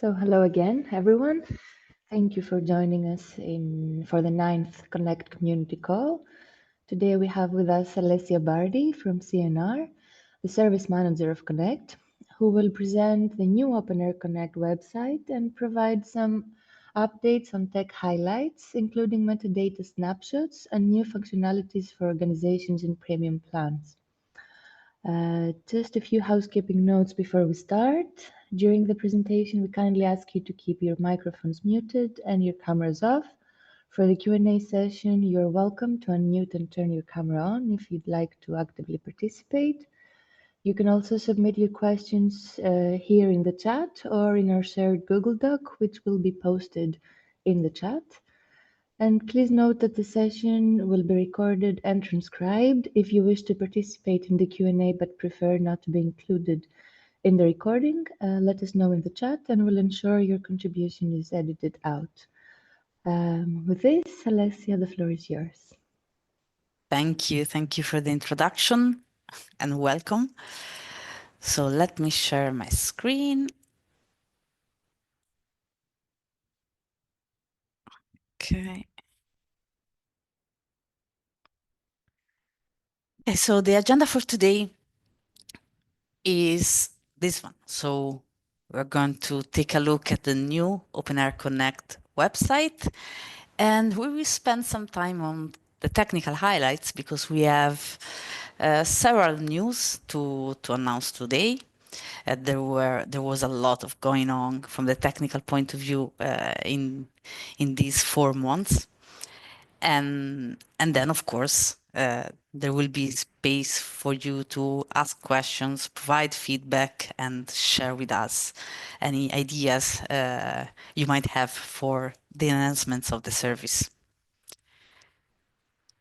So hello again, everyone. Thank you for joining us for the 9th Connect community call. Today we have with us Alessia Bardi from CNR, the service manager of Connect, who will present the new OpenAIRE Connect website and provide some updates on tech highlights, including metadata snapshots and new functionalities for organizations in premium plans. Just a few housekeeping notes before we start. During the presentation, we kindly ask you to keep your microphones muted and your cameras off. For the Q&A session, you're welcome to unmute and turn your camera on if you'd like to actively participate. You can also submit your questions here in the chat or in our shared Google Doc, which will be posted in the chat. And please note that the session will be recorded and transcribed. If you wish to participate in the Q&A but prefer not to be included in the recording, let us know in the chat and we'll ensure your contribution is edited out. With this, Alessia, the floor is yours. Thank you. Thank you for the introduction and welcome. So let me share my screen. Okay. Okay, so the agenda for today is this one. So we're going to take a look at the new OpenAIRE Connect website, and we will spend some time on the technical highlights because we have several news to announce today. There was a lot of going on from the technical point of view in these 4 months, and then of course there will be space for you to ask questions, provide feedback, and share with us any ideas you might have for the enhancements of the service.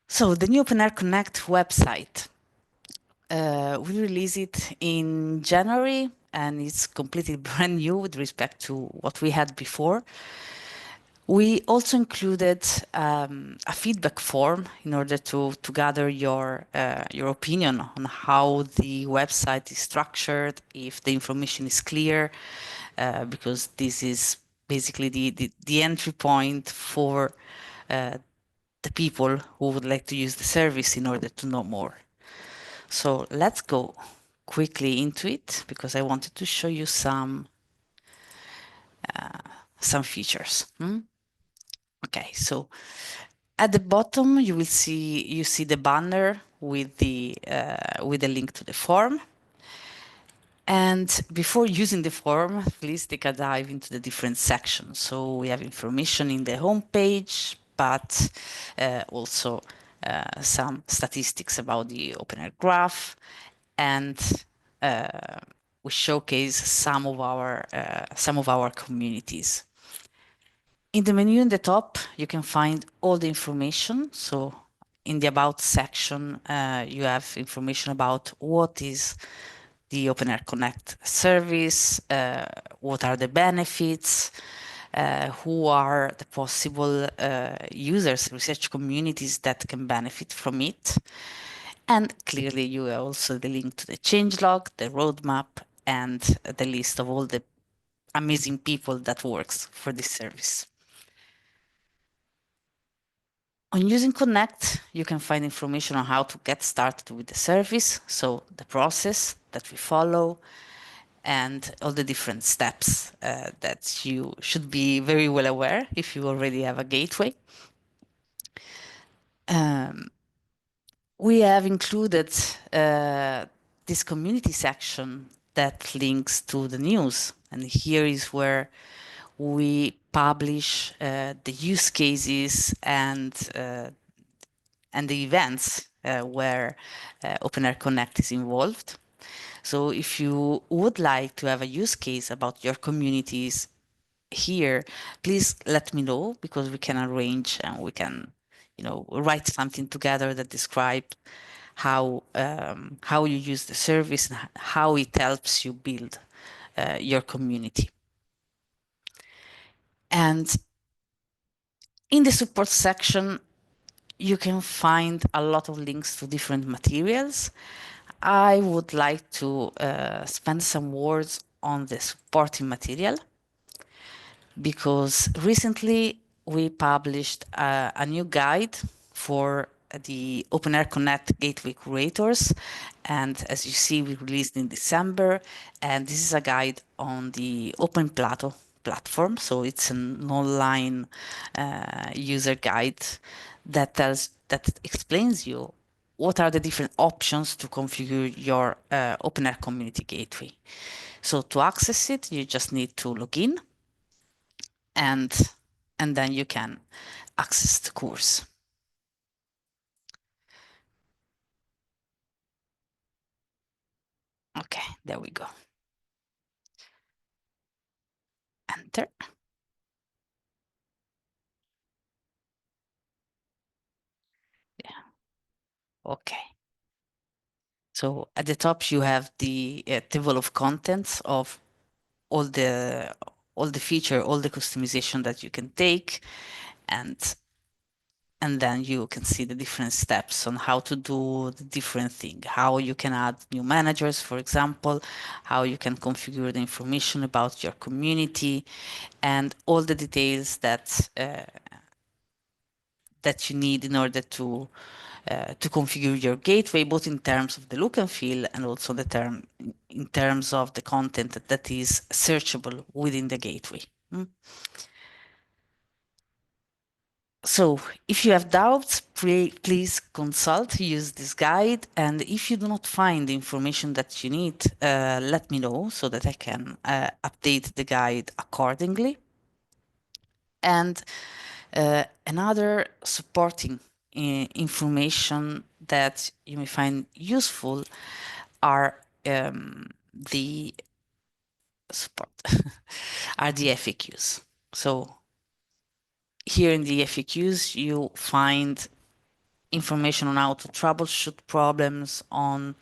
So the new OpenAIRE Connect website. We released it in January, and it's completely brand new with respect to what we had before. We also included a feedback form in order to gather your opinion on how the website is structured, if the information is clear, because this is basically the entry point for the people who would like to use the service in order to know more. So let's go quickly into it because I wanted to show you some features. Okay, so at the bottom you will see the banner with the link to the form. And before using the form, please take a dive into the different sections. So we have information in the home page, but also some statistics about the OpenAIRE graph, and we showcase some of our communities. In the menu in the top, you can find all the information. So in the About section, you have information about what is the OpenAIRE Connect service, what are the benefits, who are the possible users, research communities that can benefit from it. And clearly you have also the link to the changelog, the roadmap, and the list of all the amazing people that works for this service. On using Connect, you can find information on how to get started with the service, so the process that we follow, and all the different steps that you should be very well aware if you already have a gateway. We have included this community section that links to the news, and here is where we publish the use cases and the events where OpenAIRE Connect is involved. So if you would like to have a use case about your communities here, please let me know, because we can arrange and we can, write something together that describe how you use the service and how it helps you build your community. And in the support section, you can find a lot of links to different materials. I would like to spend some words on the supporting material. because recently we published a new guide for the OpenAIRE Connect Gateway curators. And as you see, we released in December. And this is a guide on the Open Plato platform. So it's an online user guide that explains you what are the different options to configure your OpenAIRE community gateway. So to access it, you just need to log in, and and then you can access the course. Okay, there we go. Enter. Yeah. Okay. So at the top you have the table of contents of all the feature, all the customization that you can take, and then you can see the different steps on how to do the different thing, how you can add new managers, for example, how you can configure the information about your community, and all the details that you need in order to configure your gateway, both in terms of the look and feel, and also in terms of the content that is searchable within the gateway. So if you have doubts, please consult, use this guide. And if you do not find the information that you need, let me know so that I can update the guide accordingly. And another supporting information that you may find useful are the support are the FAQs. So here in the FAQs, you find information on how to troubleshoot problems on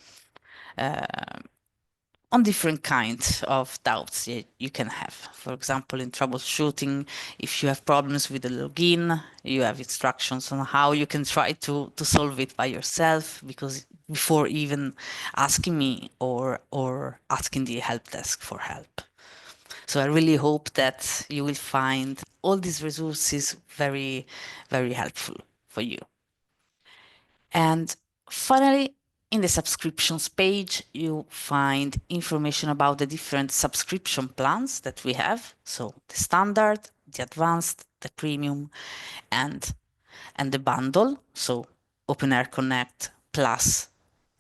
different kinds of doubts you can have. For example, in troubleshooting, if you have problems with the login, you have instructions on how you can try to solve it by yourself, because before even asking me or asking the help desk for help. So I really hope that you will find all these resources very, very helpful for you. And finally, in the subscriptions page, you find information about the different subscription plans that we have. So the standard, the advanced, the premium, and the bundle. So OpenAIRE Connect plus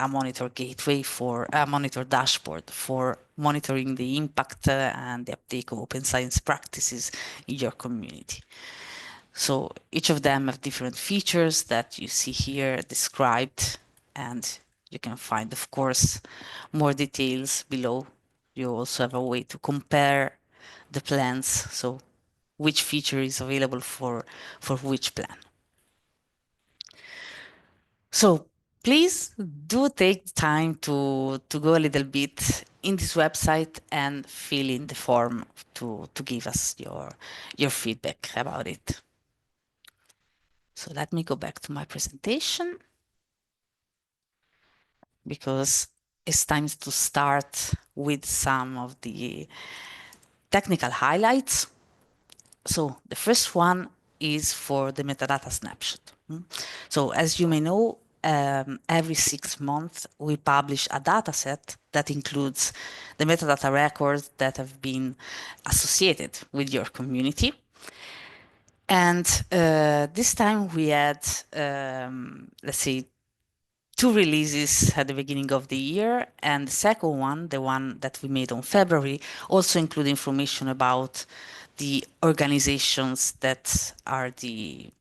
a monitor gateway for a monitor dashboard for monitoring the impact and the uptake of open science practices in your community. So each of them have different features that you see here described, and you can find, of course, more details below. You also have a way to compare the plans, so which feature is available for which plan. So please do take time to go a little bit in this website and fill in the form to give us your feedback about it. So let me go back to my presentation, because it's time to start with some of the technical highlights. So the first one is for the metadata snapshot. So as you may know, every 6 months we publish a data set that includes the metadata records that have been associated with your community. And this time we had, let's say, 2 releases at the beginning of the year, and the second one, the one that we made on February, also include information about the organizations that are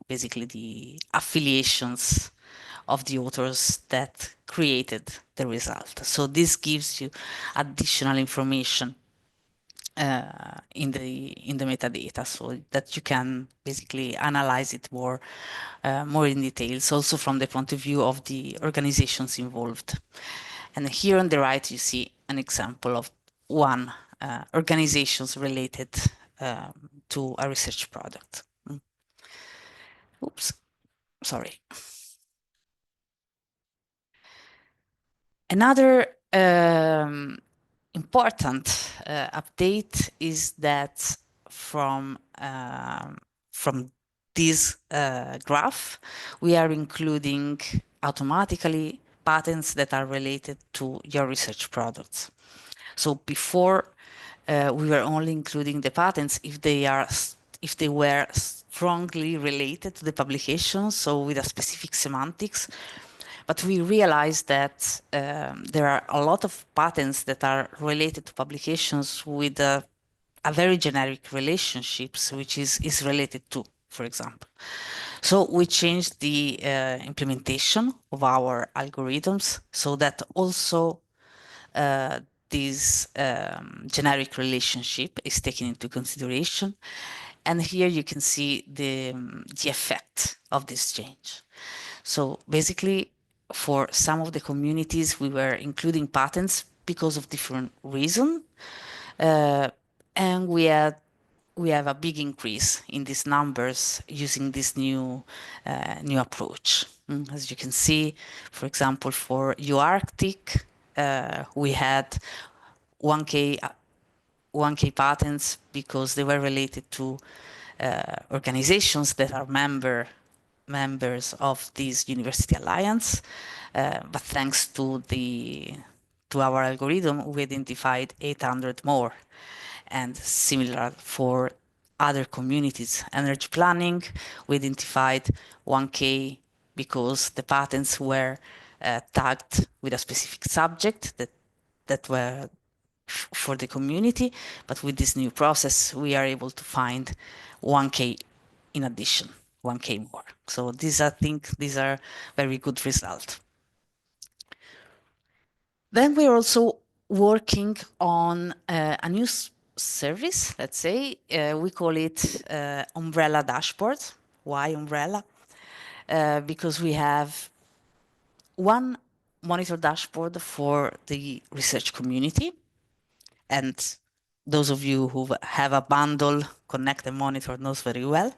basically the affiliations of the authors that created the result. So this gives you additional information in the metadata, so that you can basically analyze it more in details, also from the point of view of the organizations involved. And here on the right, you see an example of one organizations related to a research product. Oops, sorry. Another important update is that from this graph, we are including automatically patents that are related to your research products. So before, we were only including the patents if they were strongly related to the publication, so with a specific semantics. But we realized that there are a lot of patents that are related to publications with a very generic relationships, which is related to, for example. So we changed the implementation of our algorithms so that also uh, this generic relationship is taken into consideration. And here you can see the effect of this change. So basically, for some of the communities, we were including patents because of different reasons. And we have a big increase in these numbers using this new approach. As you can see, for example, for UArctic, we had 1K 1K patents because they were related to organizations that are members of this university alliance. But thanks to our algorithm, we identified 800 more, and similar for other communities. Energy planning, we identified 1K because the patents were tagged with a specific subject that were for the community. But with this new process, we are able to find 1K in addition, 1K more. So I think these are very good results. Then we're also working on a new service, let's say. We call it Umbrella Dashboard. Why Umbrella? Because we have one monitor dashboard for the research community. And those of you who have a bundle, Connect and Monitor knows very well.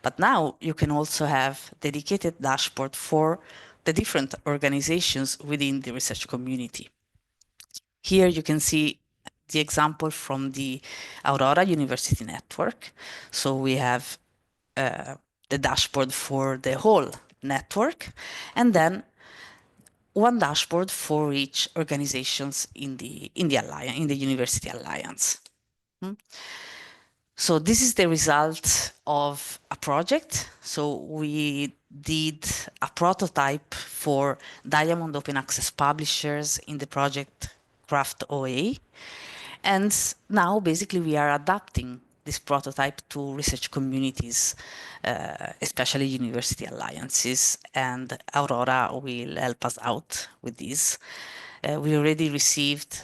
But now you can also have dedicated dashboard for the different organizations within the research community. Here you can see the example from the Aurora University Network. So we have the dashboard for the whole network, and then one dashboard for each organizations in the alliance, in the university alliance. So this is the result of a project. So we did a prototype for Diamond Open Access publishers in the project Craft OA. And now basically we are adapting this prototype to research communities, especially university alliances, and Aurora will help us out with this. We already received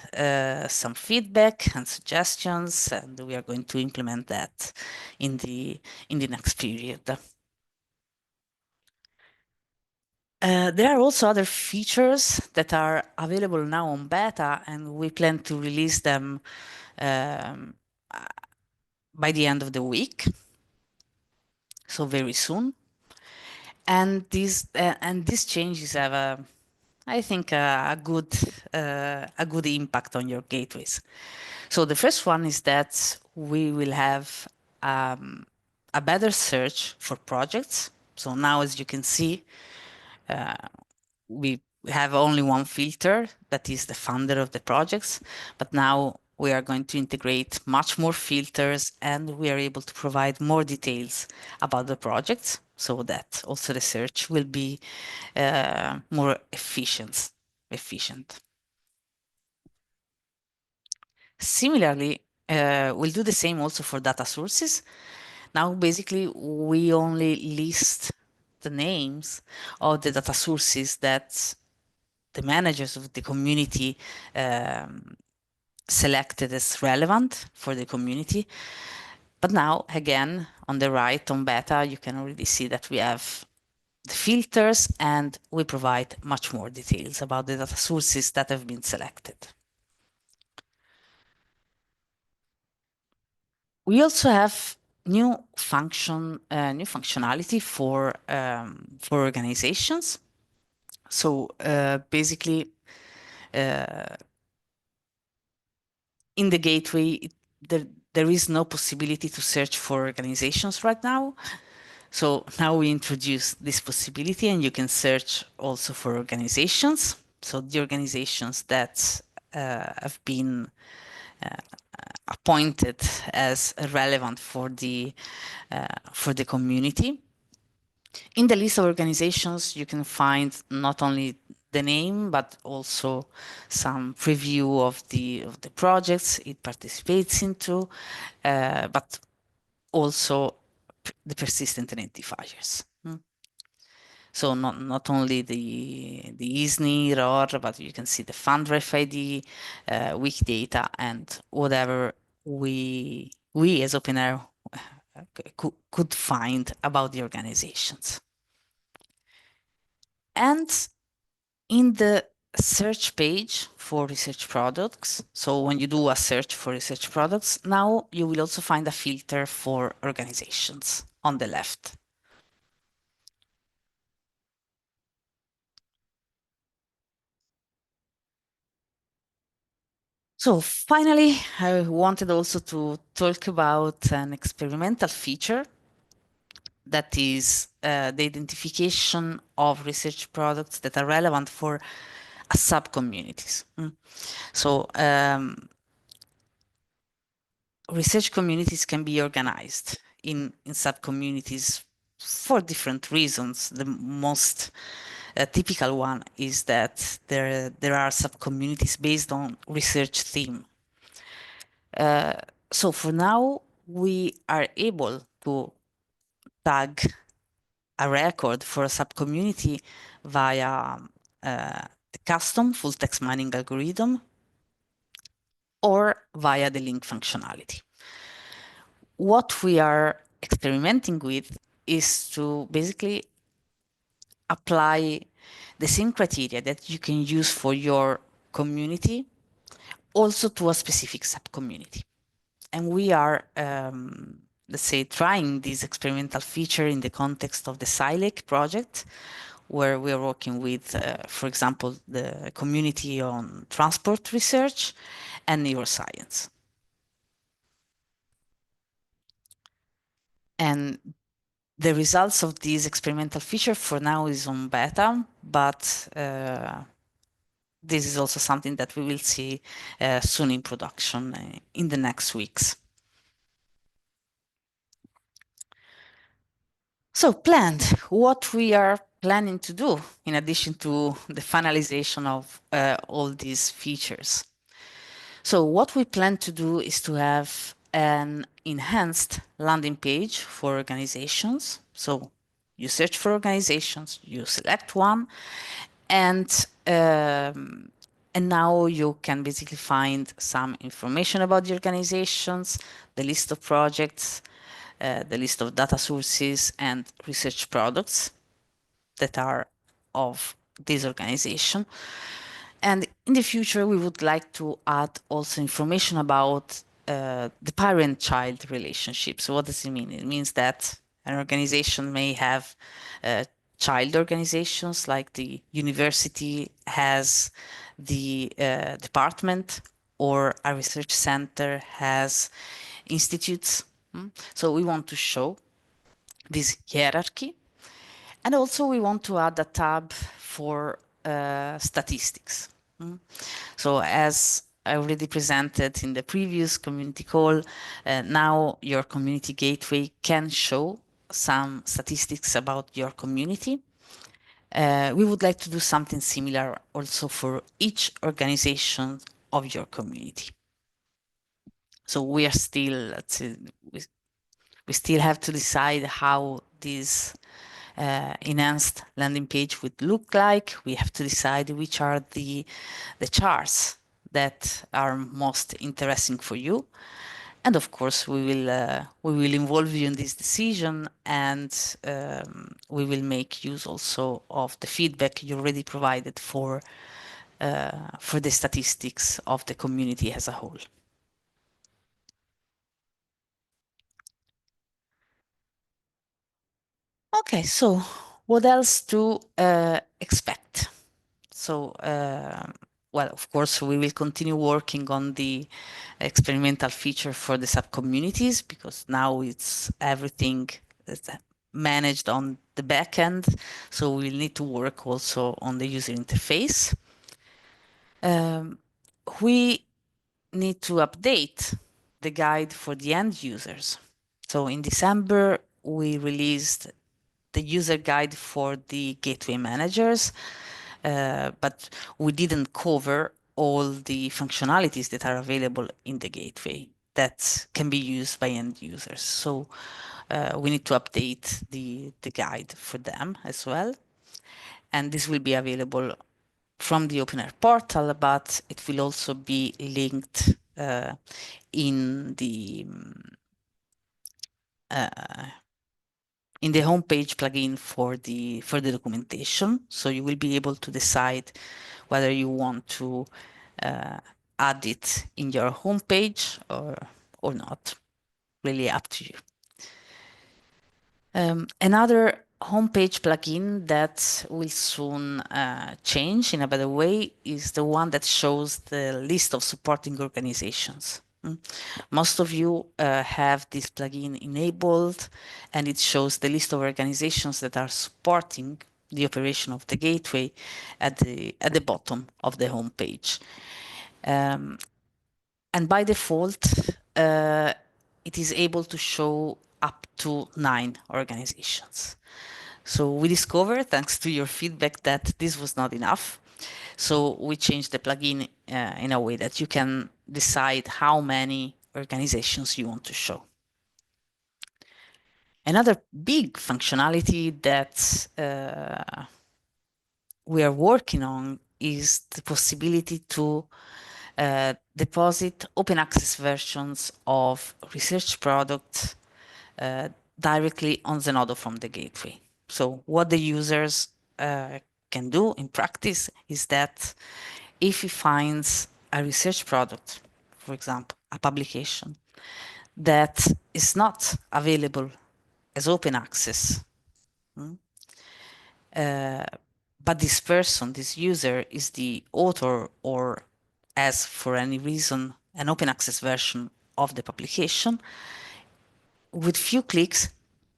some feedback and suggestions, and we are going to implement that in the next period. There are also other features that are available now on beta, and we plan to release them um, by the end of the week, so very soon. And these changes have I think a good impact on your gateways. So the first one is that we will have a better search for projects. So now, as you can see, we have only one filter that is the funder of the projects, but now we are going to integrate much more filters, and we are able to provide more details about the projects so that also the search will be more efficient. Similarly, we'll do the same also for data sources. Now, basically, we only list the names of the data sources that the managers of the community selected as relevant for the community. But now, again, on the right, on beta, you can already see that we have the filters, and we provide much more details about the data sources that have been selected. We also have new functionality for organizations. So basically, in the gateway, there is no possibility to search for organizations right now. So now we introduce this possibility, and you can search also for organizations. So the organizations that have been appointed as relevant for the community. In the list of organizations, you can find not only the name but also some preview of the projects it participates into, but also the persistent identifiers. So not only the ISNI, ROR, but you can see the FundRef ID, Wikidata, and whatever we as OpenAIRE could find about the organizations. And in the search page for research products, so when you do a search for research products, now you will also find a filter for organizations on the left. So finally, I wanted also to talk about an experimental feature that is the identification of research products that are relevant for a sub-communities. So research communities can be organized in sub-communities for different reasons. The most typical one is that there are sub-communities based on research theme. So for now, we are able to tag a record for a subcommunity via the custom full text mining algorithm or via the link functionality. What we are experimenting with is to basically apply the same criteria that you can use for your community also to a specific subcommunity. And we are, let's say, trying this experimental feature in the context of the SciLake project, where we are working with, for example, the community on transport research and neuroscience. And the results of this experimental feature for now is on beta, but this is also something that we will see soon in production in the next weeks. So planned, what we are planning to do in addition to the finalization of all these features. So what we plan to do is to have an enhanced landing page for organizations. So you search for organizations, you select one, and now you can basically find some information about the organizations, the list of projects, the list of data sources and research products that are of this organization. And in the future, we would like to add also information about the parent-child relationship. So what does it mean? It means that an organization may have child organizations, like the university has the department, or a research center has institutes. So we want to show this hierarchy. And also we want to add a tab for statistics. So as I already presented in the previous community call, now your community gateway can show some statistics about your community. We would like to do something similar also for each organization of your community. So we are still, we still have to decide how this enhanced landing page would look like. We have to decide which are the charts that are most interesting for you. And of course, we will involve you in this decision, and we will make use also of the feedback you already provided for the statistics of the community as a whole. Okay, so what else to expect? So well, of course, we will continue working on the experimental feature for the subcommunities because now it's everything is managed on the back end. So we'll need to work also on the user interface. We need to update the guide for the end users. So in December, we released the user guide for the gateway managers, but we didn't cover all the functionalities that are available in the gateway that can be used by end users. So we need to update the guide for them as well. And this will be available from the OpenAIRE portal, but it will also be linked in the homepage plugin for the documentation. So you will be able to decide whether you want to add it in your homepage or not. Really up to you. Another homepage plugin that will soon change in a better way is the one that shows the list of supporting organizations. Most of you have this plugin enabled, and it shows the list of organizations that are supporting the operation of the gateway at the bottom of the homepage. And by default, it is able to show up to 9 organizations. So we discovered, thanks to your feedback, that this was not enough. So we changed the plugin in a way that you can decide how many organizations you want to show. Another big functionality that we are working on is the possibility to deposit open access versions of research products directly on Zenodo from the gateway. So what the users can do in practice is that if he finds a research product, for example, a publication that is not available as open access, but this person, this user, is the author or has, for any reason, an open access version of the publication, with few clicks,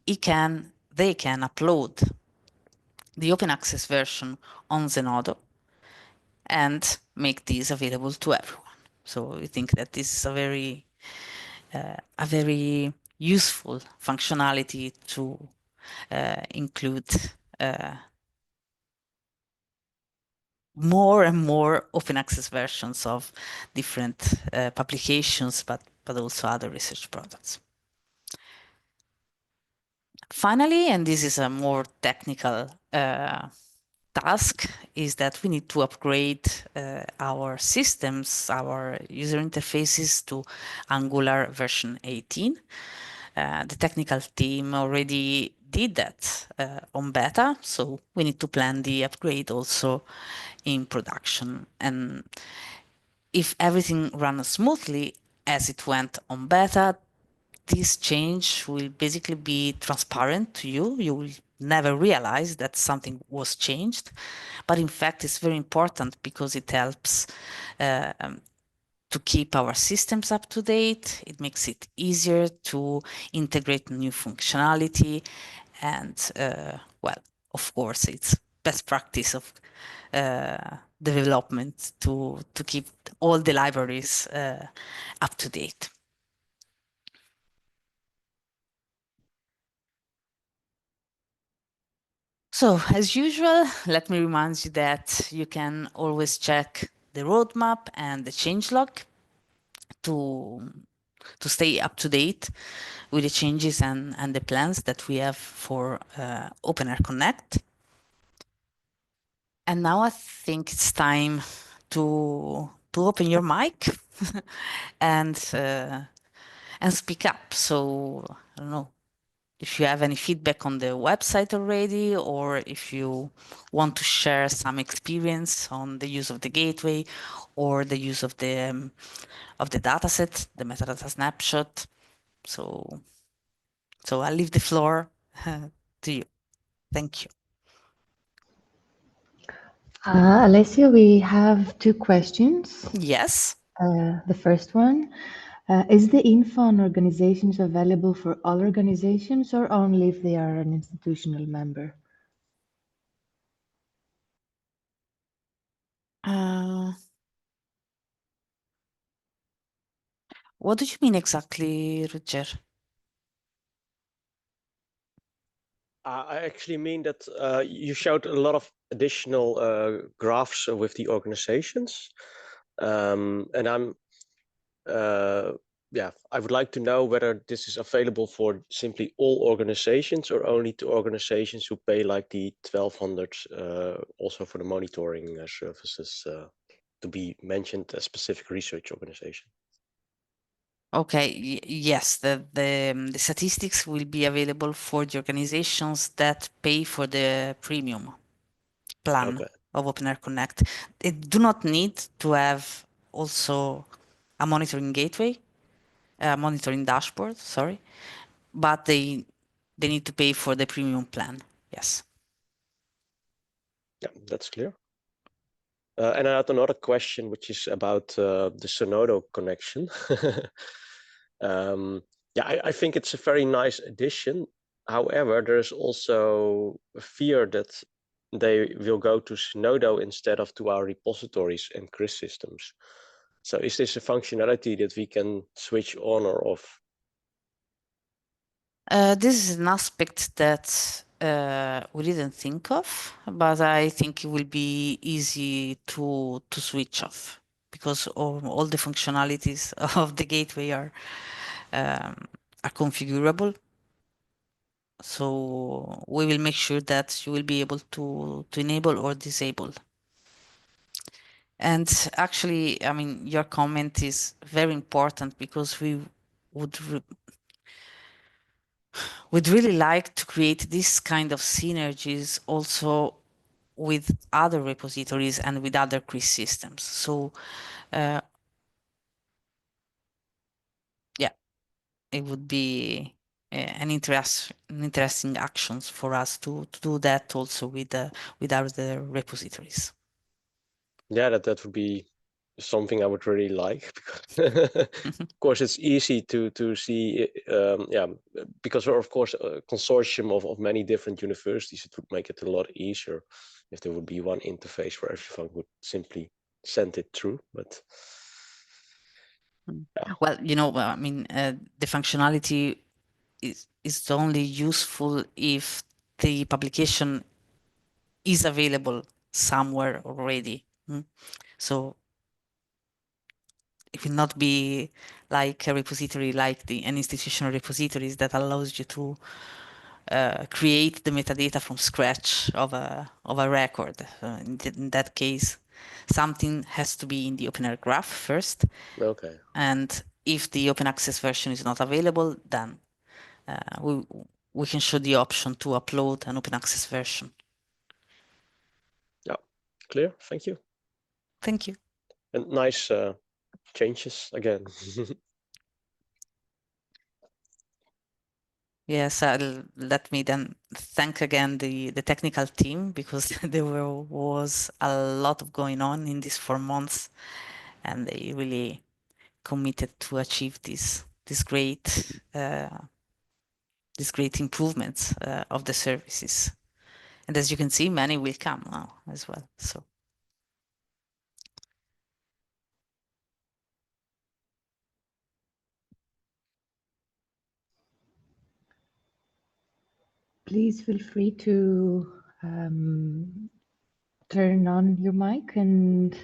they can upload the open access version on Zenodo and make these available to everyone. So we think that this is a very useful functionality to include more and more open access versions of different publications, but also other research products. Finally, and this is a more technical task, is that we need to upgrade our systems, our user interfaces to Angular version 18. The technical team already did that on beta, so we need to plan the upgrade also in production. And if everything runs smoothly as it went on beta, this change will basically be transparent to you. You will never realize that something was changed. But in fact, it's very important because it helps to keep our systems up to date. It makes it easier to integrate new functionality. And, well, of course, it's best practice of development to keep all the libraries up to date. So, as usual, let me remind you that you can always check the roadmap and the changelog to stay up to date with the changes and the plans that we have for OpenAIRE Connect. And now I think it's time to open your mic and speak up. So I don't know if you have any feedback on the website already, or if you want to share some experience on the use of the gateway or the use of the dataset, the metadata snapshot. So I'll leave the floor to you. Thank you. Alessia, we have two questions. Yes. The first one, is the info on organizations available for all organizations or only if they are an institutional member? Uh, what do you mean exactly, Roger? I actually mean that you showed a lot of additional graphs with the organizations, and I would like to know whether this is available for simply all organizations or only to organizations who pay like the 1200 also for the monitoring services to be mentioned as specific research organization. Okay, yes, the statistics will be available for the organizations that pay for the premium plan Okay. of OpenAIRE Connect. They do not need to have also a monitoring gateway, a monitoring dashboard, sorry, but they need to pay for the premium plan. Yes. Yeah, that's clear. And I had another question, which is about the Sonodo connection. I think it's a very nice addition. However, there's also a fear that they will go to Sonodo instead of to our repositories and CRIS systems. So is this a functionality that we can switch on or off? This is an aspect that we didn't think of, but I think it will be easy to switch off because all the functionalities of the gateway are configurable. So we will make sure that you will be able to enable or disable. And actually, I mean, your comment is very important because would we'd really like to create this kind of synergies also with other repositories and with other CRIS systems. So yeah, it would be an interesting actions for us to do that also with other repositories. Yeah, that would be something I would really like because of course it's easy to see because we're of course a consortium of many different universities. It would make it a lot easier if there would be one interface where everyone would simply send it through, but yeah. Well, I mean, the functionality is only useful if the publication is available somewhere already. So it will not be like a repository like an institutional repositories that allows you to create the metadata from scratch of a record. In that case, something has to be in the OpenAIRE graph first, Okay. and if the open access version is not available, then we we can show the option to upload an open access version. Yeah, clear. Thank you. Thank you. And nice changes again. Yes, let me then thank again the technical team because was a lot of going on in these 4 months, and they really committed to achieve these great improvements of the services. And as you can see, many will come now as well. So Please feel free to turn on your mic and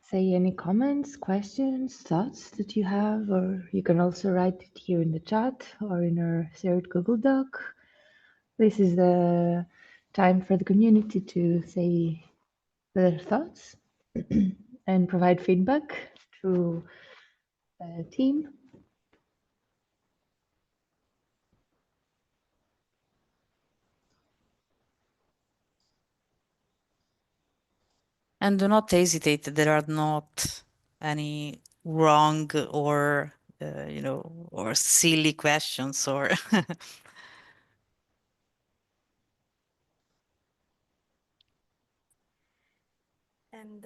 say any comments, questions, thoughts that you have, or you can also write it here in the chat or in our shared Google Doc. This is the time for the community to say their thoughts and provide feedback to the team. and do not hesitate. There are not any wrong or or silly questions or And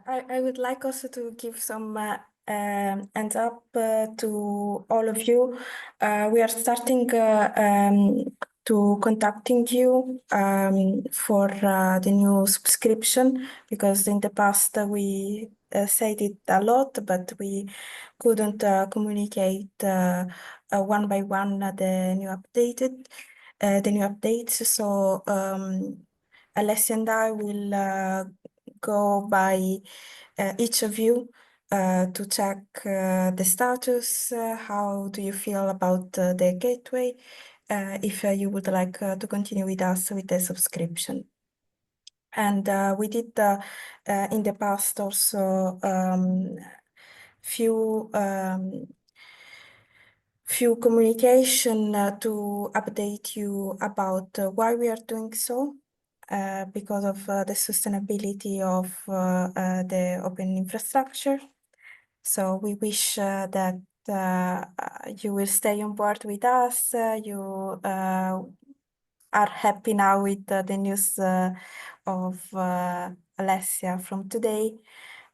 I would like also to give some hands up to all of you. We are starting to contacting you for the new subscription, because in the past we said it a lot, but we couldn't communicate one by one the new updates. So Alessia and I will go by each of you to check the status. How do you feel about the gateway? If you would like to continue with us with the subscription. And we did in the past also few communication to update you about why we are doing so. Because of the sustainability of the open infrastructure. So we wish that you will stay on board with us. You are happy now with the news of Alessia from today.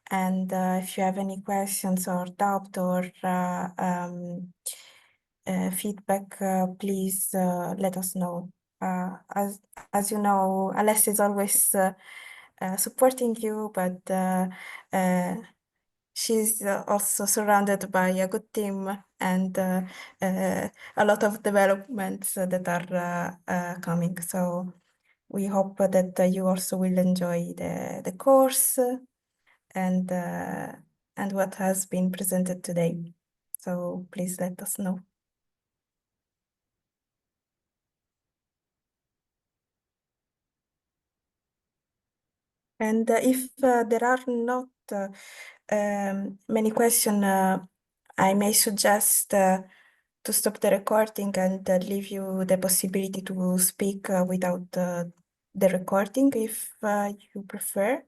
And if you have any questions or doubt or feedback, please let us know. As you know, Alessia is always supporting you, but she's also surrounded by a good team and a lot of developments that are coming. So we hope that you also will enjoy the course and what has been presented today. So please let us know. And if there are not many questions, I may suggest to stop the recording and leave you the possibility to speak without the recording if you prefer.